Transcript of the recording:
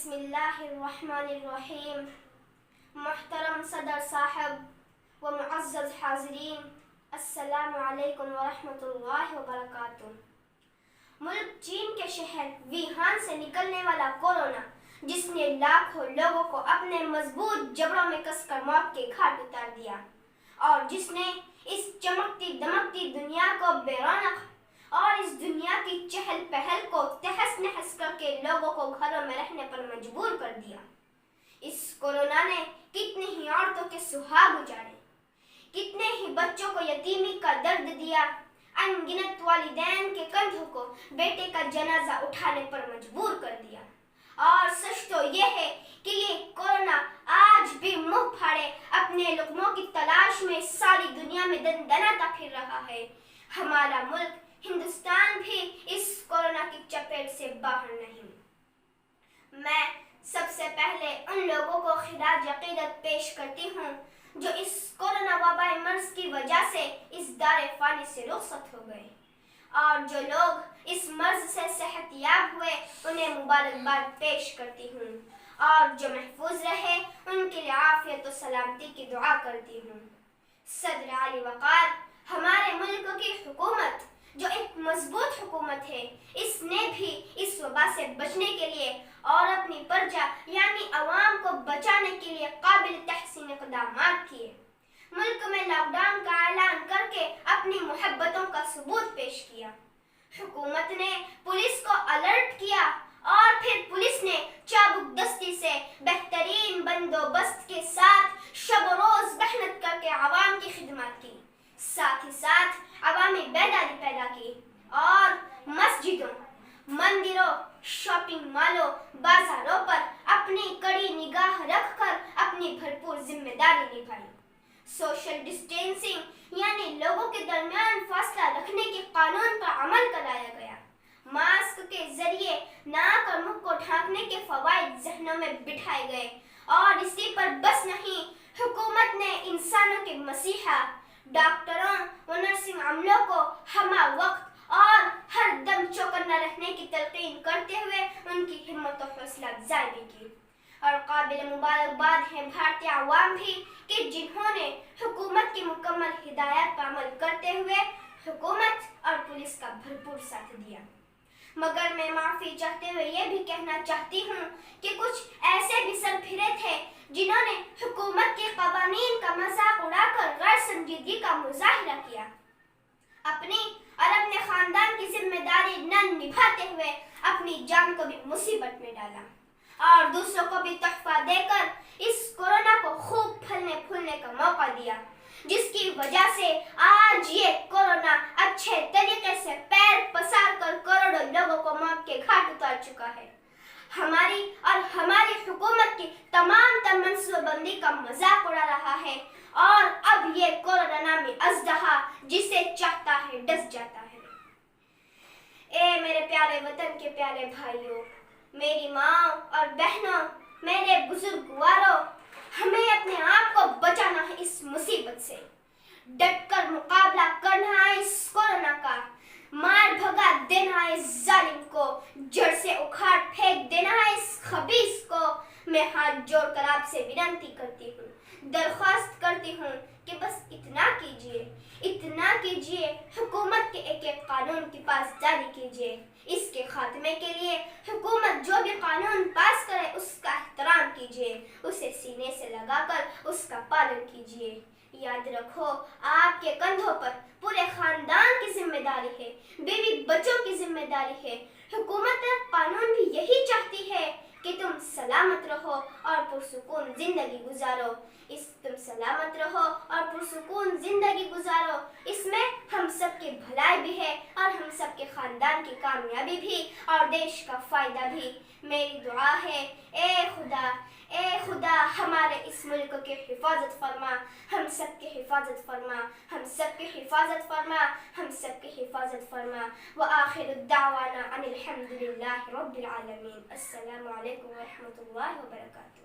بسم اللہ الرحمن الرحیم. محترم صدر صاحب و معزز حاضرین، السلام علیکم ورحمۃ اللہ وبرکاتہ. ملک چین کے شہر ووہان سے نکلنے والا کورونا، جس نے لاکھوں لوگوں کو اپنے مضبوط جبڑوں میں کس کر موت کے گھاٹ اتار دیا، اور جس نے اس چمکتی دمکتی دنیا کو بے رونق اور اس دنیا کی چہل پہل کو تہس نہس کر کے لوگوں کو گھروں میں رہنے پر مجبور کر دیا. اس کورونا نے کتنی ہی عورتوں کے سہاگ اجاڑے، کتنے ہی بچوں کو یتیمی کا درد دیا، ان گنت والدین کے کندھوں کو بیٹے کا جنازہ اٹھانے پر مجبور کر دیا. اور سچ تو یہ ہے کہ یہ کورونا آج بھی منہ پھاڑے اپنے لقموں کی تلاش میں ساری دنیا میں دندناتا پھر رہا ہے. ہمارا ملک ہندوستان بھی اس کورونا کی چپیٹ سے باہر نہیں. میں سب سے پہلے ان لوگوں کو خراج عقیدت پیش کرتی ہوں جو اس کورونا وبائی مرض کی وجہ سے اس دار فانی سے رخصت ہو گئے، اور جو لوگ اس مرض سے صحت یاب ہوئے انہیں مبارکباد پیش کرتی ہوں، اور جو محفوظ رہے ان کے لیے عافیت و سلامتی کی دعا کرتی ہوں. صدر علی وقار ہمارے ملک کی حکومت، جو ایک مضبوط حکومت ہے، اس نے بھی اس وبا سے بچنے کے لیے اور اپنی پرجا یعنی عوام کو بچانے کے لیے قابل تحسین اقدامات کیے. ملک میں لاک ڈاؤن کا اعلان کر کے اپنی محبتوں کا ثبوت پیش کیا. حکومت نے پولیس کو الرٹ کیا، اور پھر پولیس نے چابک دستی سے بہترین بندوبست کے ساتھ شب و روز محنت کر کے عوام کی خدمات کی. ساتھ ہی ساتھ عوامی بیداری پیدا کی، اور مسجدوں، مندروں، شاپنگ مالوں، بازاروں پر اپنی کڑی نگاہ رکھ کر اپنی بھرپور ذمہ داری نبھائی. سوشل ڈسٹینسنگ یعنی لوگوں کے درمیان فاصلہ رکھنے کے قانون پر عمل کرایا گیا. ماسک کے ذریعے ناک اور منہ کو ڈھانکنے کے فوائد ذہنوں میں بٹھائے گئے، اور اسی پر بس نہیں، حکومت نے انسانوں کے مسیحا ڈاکٹروں و نرسنگ عملوں کو ہمہ وقت اور ہر دم چوکنا رہنے کی تلقین کرتے ہوئے ان کی ہمت و حوصلہ افزائی بھی کی. اور قابل مبارکباد ہیں بھارتی عوام بھی کہ جنہوں نے حکومت کی مکمل ہدایات پر عمل کرتے ہوئے حکومت اور پولیس کا بھرپور ساتھ دیا. مگر میں معافی چاہتے ہوئے یہ بھی کہنا چاہتی ہوں کہ کچھ ایسے بھی سرپھرے تھے جنہوں نے حکومت کے قوانین کا مذاق اڑا کر غیر سنجیدگی کا مظاہرہ کیا. اپنی اور اپنے خاندان کی ذمہ داری نہ نبھاتے ہوئے اپنی جان کو بھی مصیبت میں ڈالا، اور دوسروں کو بھی تحفہ دے کر اس کورونا کو خوب پھلنے پھولنے کا موقع دیا، جس کی وجہ سے آج یہ کورونا اچھے طریقے سے پیر پسار کر کروڑوں لوگوں کو موت کے گھاٹ اتار چکا ہے. ہماری اور ہماری حکومت کی تمام تر منصوبہ بندی کا مذاق اڑا رہا ہے، اور اب یہ کورونا نامی اژدہا جسے چاہتا ہے ڈس جاتا ہے. اے میرے پیارے وطن کے پیارے بھائیوں، میری ماں اور بہنوں، میرے بزرگواروں، ہمیں اپنے آپ کو بچانا ہے اس مصیبت سے. ڈٹ کر مقابلہ کرنا ہے اس کورونا کا، مار بھگا دینا ہے اس ظالم کو، جڑ سے اکھاڑ پھینک دینا ہے اس خبیث کو. میں ہاتھ جوڑ کر آپ سے وننتی کرتی ہوں، درخواست کرتی ہوں کہ بس اتنا کیجیے، حکومت کے ایک ایک قانون کی پاسداری کیجیے. اس کے خاتمے کے لیے حکومت جو بھی قانون پاس کرے اس کا احترام کیجیے، اسے سینے سے لگا کر اس کا پالن کیجیے. یاد رکھو، آپ کے کندھوں پر پورے خاندان کی ذمہ داری ہے، بیوی بچوں کی ذمہ داری ہے. حکومت قانون بھی یہی چاہتی ہے کہ تم سلامت رہو اور پرسکون زندگی گزارو. تم سلامت رہو اور پرسکون زندگی گزارو، اس میں ہم سب کی بھلائی بھی ہے، اور ہم سب کے خاندان کی کامیابی بھی، اور دیش کا فائدہ بھی. میری دعا ہے، اے خدا ہمارے اس ملک کی حفاظت فرما، ہم سب کی حفاظت فرما، ہم سب کی حفاظت فرما، ہم سب کی حفاظت فرما. وآخر الدعوانا ان الحمد للہ رب العالمین. السلام علیکم ورحمۃ اللہ وبرکاتہ.